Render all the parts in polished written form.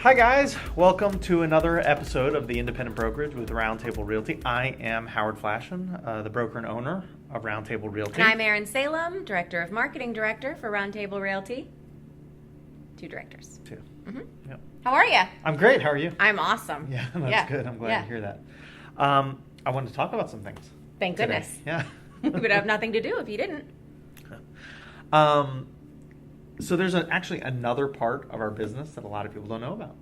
Hi guys, welcome to another episode of the Independent Brokerage with Roundtable Realty. I am Howard Flashen, the broker and owner of Roundtable Realty. And I'm Erin Salem, Director of Marketing Director for Roundtable Realty. Two directors. Two. Mm-hmm. Yep. How are you? I'm great. How are you? I'm awesome. Yeah, that's good. I'm glad to hear that. I wanted to talk about some things. Thank today. goodness. Yeah. We would have nothing to do if you didn't. So there's actually another part of our business that a lot of people don't know about.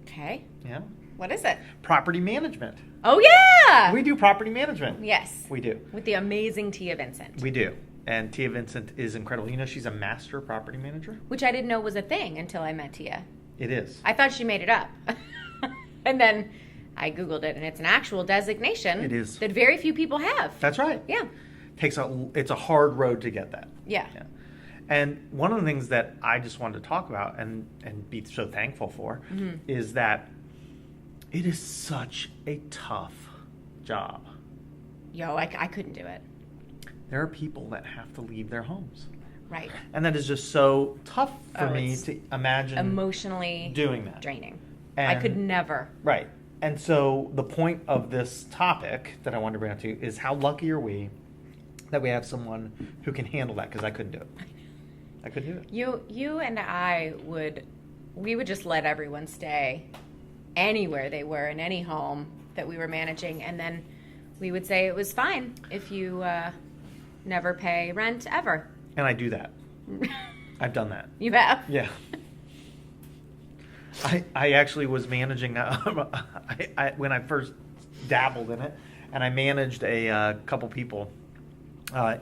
Okay. Yeah. What is it? Property management. Oh, yeah! We do property management. Yes. We do. With the amazing Tiea Vincent. We do. And Tiea Vincent is incredible. You know, she's a master property manager. Which I didn't know was a thing until I met Tiea. It is. I thought she made it up. And then I Googled it, and it's an actual designation. It is. That very few people have. That's right. Yeah. It's a hard road to get that. Yeah. And one of the things that I just wanted to talk about and be so thankful for is that it is such a tough job. Yo, I couldn't do it. There are people that have to leave their homes. Right. And that is just so tough for me it's to imagine emotionally doing that. draining. And, I could never. Right. And so the point of this topic that I wanted to bring up to you is how lucky are we that we have someone who can handle that, because I couldn't do it. I couldn't do it. You and I would just let everyone stay anywhere they were in any home that we were managing, and then we would say it was fine if you never pay rent ever. And I do that. I've done that. You have? Yeah. I actually was managing when I first dabbled in it, and I managed a couple people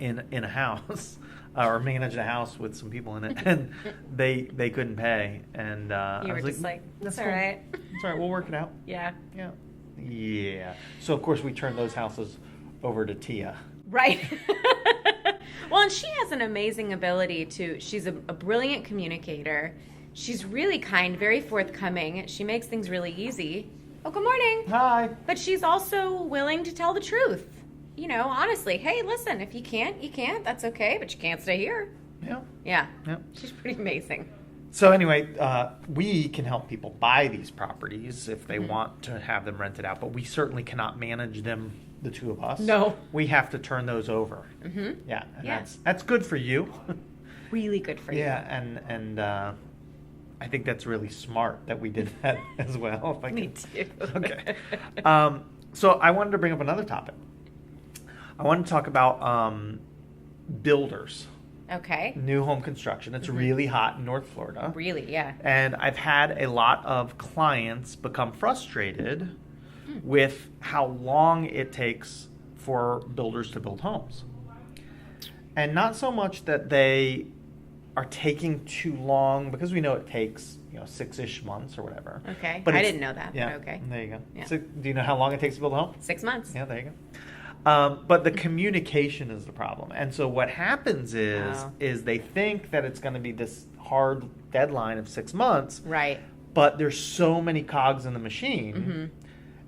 in a house. Or managed a house with some people in it, and they couldn't pay, and you were just like, that's all right. It's all right. We'll work it out. Yeah. Yeah. So of course we turned those houses over to Tiea. Right. Well, and she has an amazing ability she's a brilliant communicator. She's really kind, very forthcoming. She makes things really easy. Oh, good morning. Hi. But she's also willing to tell the truth. You know, honestly, hey, listen, if you can't, you can't. That's okay, but you can't stay here. Yeah. She's pretty amazing. So anyway, we can help people buy these properties if they want to have them rented out, but we certainly cannot manage them, the two of us. No. We have to turn those over. Mm-hmm. Yeah, and that's good for you. Really good for you. Yeah, and I think that's really smart that we did that as well. Me too. Okay. So I wanted to bring up another topic. I want to talk about builders. Okay. New home construction. It's really hot in North Florida. Really, yeah. And I've had a lot of clients become frustrated with how long it takes for builders to build homes. And not so much that they are taking too long, because we know it takes 6-ish months or whatever. Okay. But I didn't know that. Yeah. But okay. There you go. Yeah. So do you know how long it takes to build a home? 6 months. Yeah, there you go. But the communication is the problem. And so what happens is they think that it's going to be this hard deadline of 6 months. Right. But there's so many cogs in the machine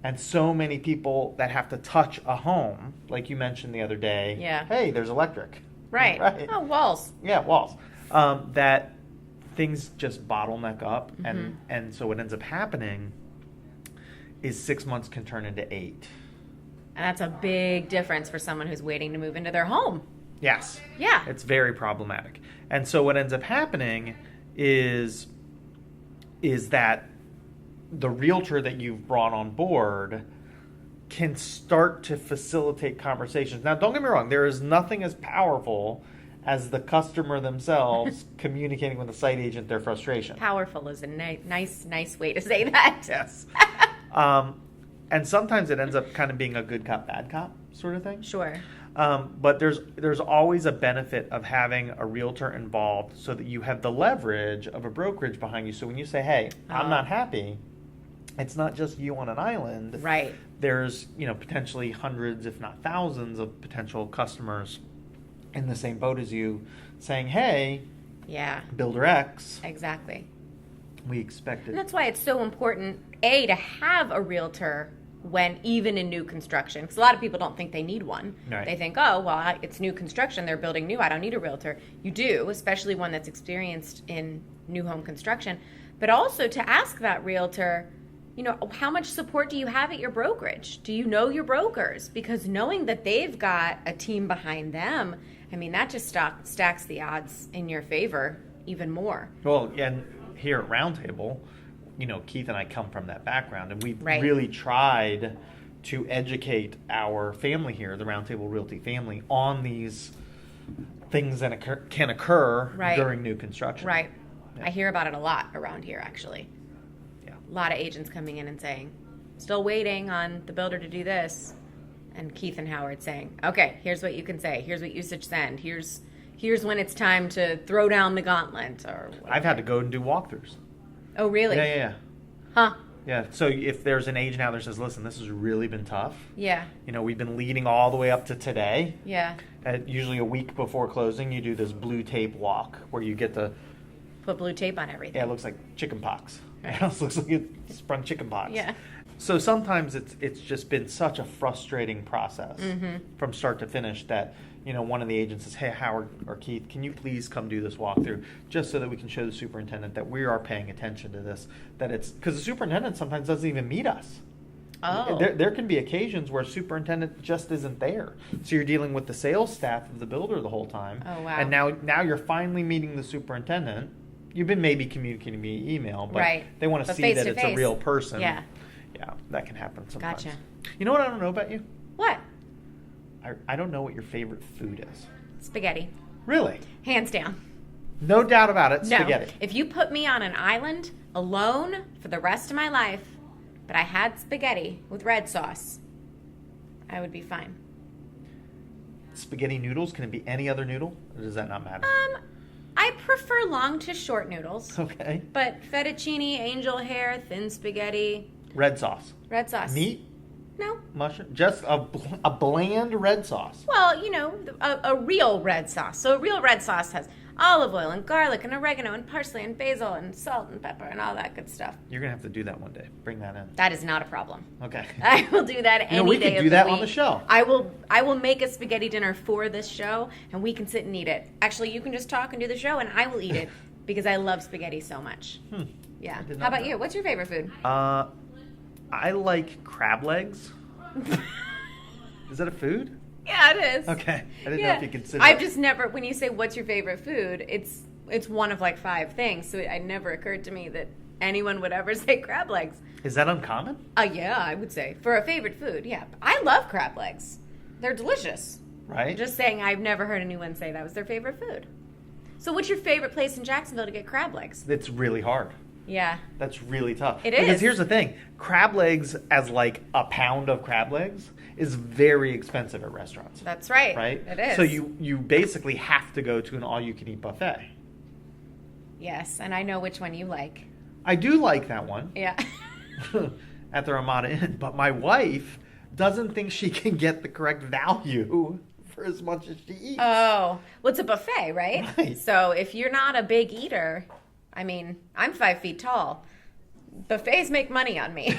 and so many people that have to touch a home, like you mentioned the other day. Yeah. Hey, there's electric. Right. Oh, walls. Yeah, walls. That things just bottleneck up. And so what ends up happening is 6 months can turn into 8. And that's a big difference for someone who's waiting to move into their home. Yes. Yeah. It's very problematic. And so what ends up happening is that the realtor that you've brought on board can start to facilitate conversations. Now, don't get me wrong. There is nothing as powerful as the customer themselves communicating with the site agent their frustration. Powerful is a nice way to say that. Yes. And sometimes it ends up kind of being a good cop, bad cop sort of thing. Sure. But there's always a benefit of having a realtor involved so that you have the leverage of a brokerage behind you. So when you say, hey, I'm not happy, it's not just you on an island. Right. There's, potentially hundreds, if not thousands of potential customers in the same boat as you saying, hey, Builder X. Exactly. We expect it. And that's why it's so important, to have a realtor when even in new construction, because a lot of people don't think they need one. Right. They think, oh, well, it's new construction, they're building new, I don't need a realtor. You do, especially one that's experienced in new home construction. But also to ask that realtor, how much support do you have at your brokerage? Do you know your brokers? Because knowing that they've got a team behind them, that just stacks the odds in your favor even more. Well, and here at Roundtable, Keith and I come from that background, and we've Right. really tried to educate our family here, the Roundtable Realty family, on these things that can occur Right. during new construction. Right. Yeah. I hear about it a lot around here, actually. Yeah. A lot of agents coming in and saying, still waiting on the builder to do this. And Keith and Howard saying, okay, here's what you can say. Here's what you should send. Here's when it's time to throw down the gauntlet. Or whatever. I've had to go and do walkthroughs. Oh, really? Yeah. Huh. Yeah. So if there's an agent out there that says, listen, this has really been tough. Yeah. We've been leading all the way up to today. Yeah. Usually a week before closing, you do this blue tape walk where you get to... Put blue tape on everything. Yeah, it looks like chicken pox. Right. It looks like it sprung chicken pox. Yeah. So sometimes it's just been such a frustrating process from start to finish that, one of the agents says, hey, Howard or Keith, can you please come do this walkthrough just so that we can show the superintendent that we are paying attention to this, that it's because the superintendent sometimes doesn't even meet us. Oh. There can be occasions where superintendent just isn't there. So you're dealing with the sales staff of the builder the whole time. Oh, wow. And now you're finally meeting the superintendent. You've been maybe communicating via email, but Right. they want to But see that it's a face-to-face. real person. Yeah. Yeah, that can happen sometimes. Gotcha. You know what I don't know about you? What? I don't know what your favorite food is. Spaghetti. Really? Hands down. No doubt about it, No. spaghetti. If you put me on an island alone for the rest of my life, but I had spaghetti with red sauce, I would be fine. Spaghetti noodles, can it be any other noodle? Or does that not matter? I prefer long to short noodles, Okay. but fettuccine, angel hair, thin spaghetti, Red sauce. red sauce. Meat? No. Mushroom? Just a bland red sauce. Well, a real red sauce. So a real red sauce has olive oil and garlic and oregano and parsley and basil and salt and pepper and all that good stuff. You're going to have to do that one day. Bring that in. That is not a problem. Okay. I will do that any we day could of do the that week. on the show. I will make a spaghetti dinner for this show, and we can sit and eat it. Actually, you can just talk and do the show, and I will eat it because I love spaghetti so much. Yeah. I did How not about know. you? What's your favorite food? I like crab legs. Is that a food? Yeah, it is. Okay. I didn't know if you consider I've it. just never. When you say what's your favorite food, it's one of like 5 things. So it never occurred to me that anyone would ever say crab legs. Is that uncommon? Yeah, I would say for a favorite food. Yeah, I love crab legs. They're delicious. Right? I'm just saying, I've never heard anyone say that was their favorite food. So, what's your favorite place in Jacksonville to get crab legs? It's really hard. Yeah. That's really tough. It Because is. here's the thing. Crab legs as like a pound of crab legs is very expensive at restaurants. That's right. Right? It is. So you basically have to go to an all-you-can-eat buffet. Yes, and I know which one you like. I do like that one Yeah. at the Ramada Inn, but my wife doesn't think she can get the correct value for as much as she eats. Oh, well, it's a buffet, right? Right. So if you're not a big eater, I'm 5 feet tall. Buffets make money on me.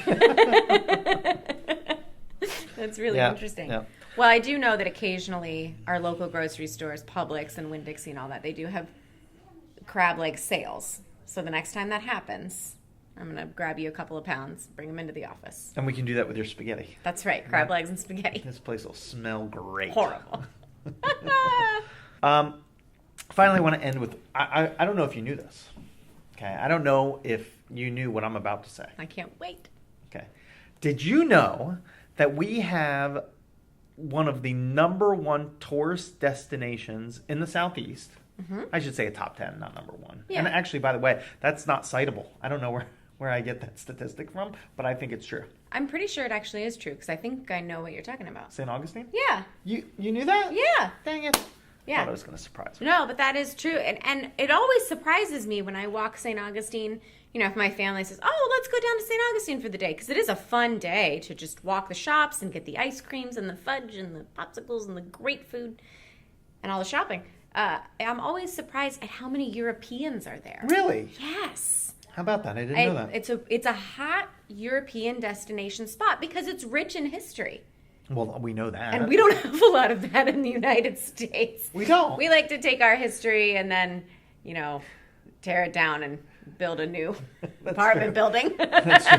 That's really interesting. Yeah. Well, I do know that occasionally our local grocery stores, Publix and Winn-Dixie and all that, they do have crab leg sales. So the next time that happens, I'm going to grab you a couple of pounds, bring them into the office. And we can do that with your spaghetti. That's right, crab legs and spaghetti. This place will smell great. Horrible. Finally, I want to end with, I don't know if you knew this. Okay. I don't know if you knew what I'm about to say. I can't wait. Okay. Did you know that we have one of the number 1 tourist destinations in the Southeast? Mm-hmm. I should say a top 10, not number 1. Yeah. And actually, by the way, that's not citable. I don't know where I get that statistic from, but I think it's true. I'm pretty sure it actually is true because I think I know what you're talking about. St. Augustine? Yeah. You knew that? Yeah. Dang it. Yeah. Thought I was going to surprise you. No, but that is true. And it always surprises me when I walk St. Augustine. If my family says, oh, let's go down to St. Augustine for the day. Because it is a fun day to just walk the shops and get the ice creams and the fudge and the popsicles and the great food and all the shopping. I'm always surprised at how many Europeans are there. Really? Yes. How about that? I didn't know that. It's a hot European destination spot because it's rich in history. Well, we know that. And we don't have a lot of that in the United States. We don't. We like to take our history and then, tear it down and build a new apartment building. That's true.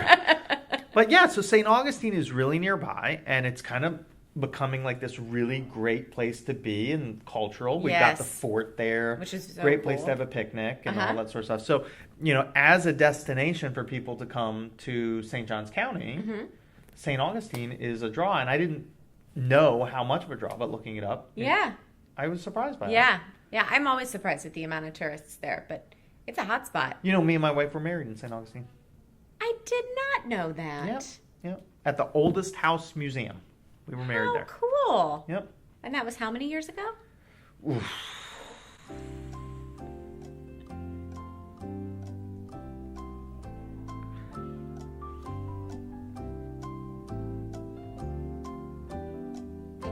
But yeah, so St. Augustine is really nearby, and it's kind of becoming like this really great place to be and cultural. We've got the fort there, which is so great place cool. to have a picnic and all that sort of stuff. So, as a destination for people to come to St. Johns County, St. Augustine is a draw. And I didn't know how much of a draw, but looking it up, I was surprised by it. Yeah, I'm always surprised at the amount of tourists there, but it's a hot spot. Me and my wife were married in St. Augustine. I did not know that. Yep. At the Oldest House Museum. We were married there. Cool. Yep. And that was how many years ago? Oof.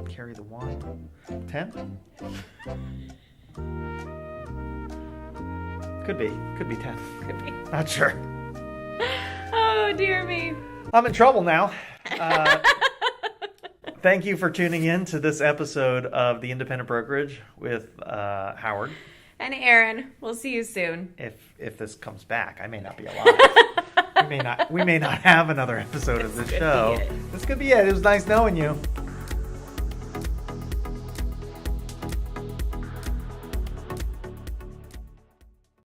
Carry the one. 10? Could be 10. Could be. Not sure. Oh, dear me. I'm in trouble now. Thank you for tuning in to this episode of The Independent Brokerage with Howard. And Erin. We'll see you soon. If this comes back, I may not be alive. we may not have another episode of this show. This could be it. It was nice knowing you.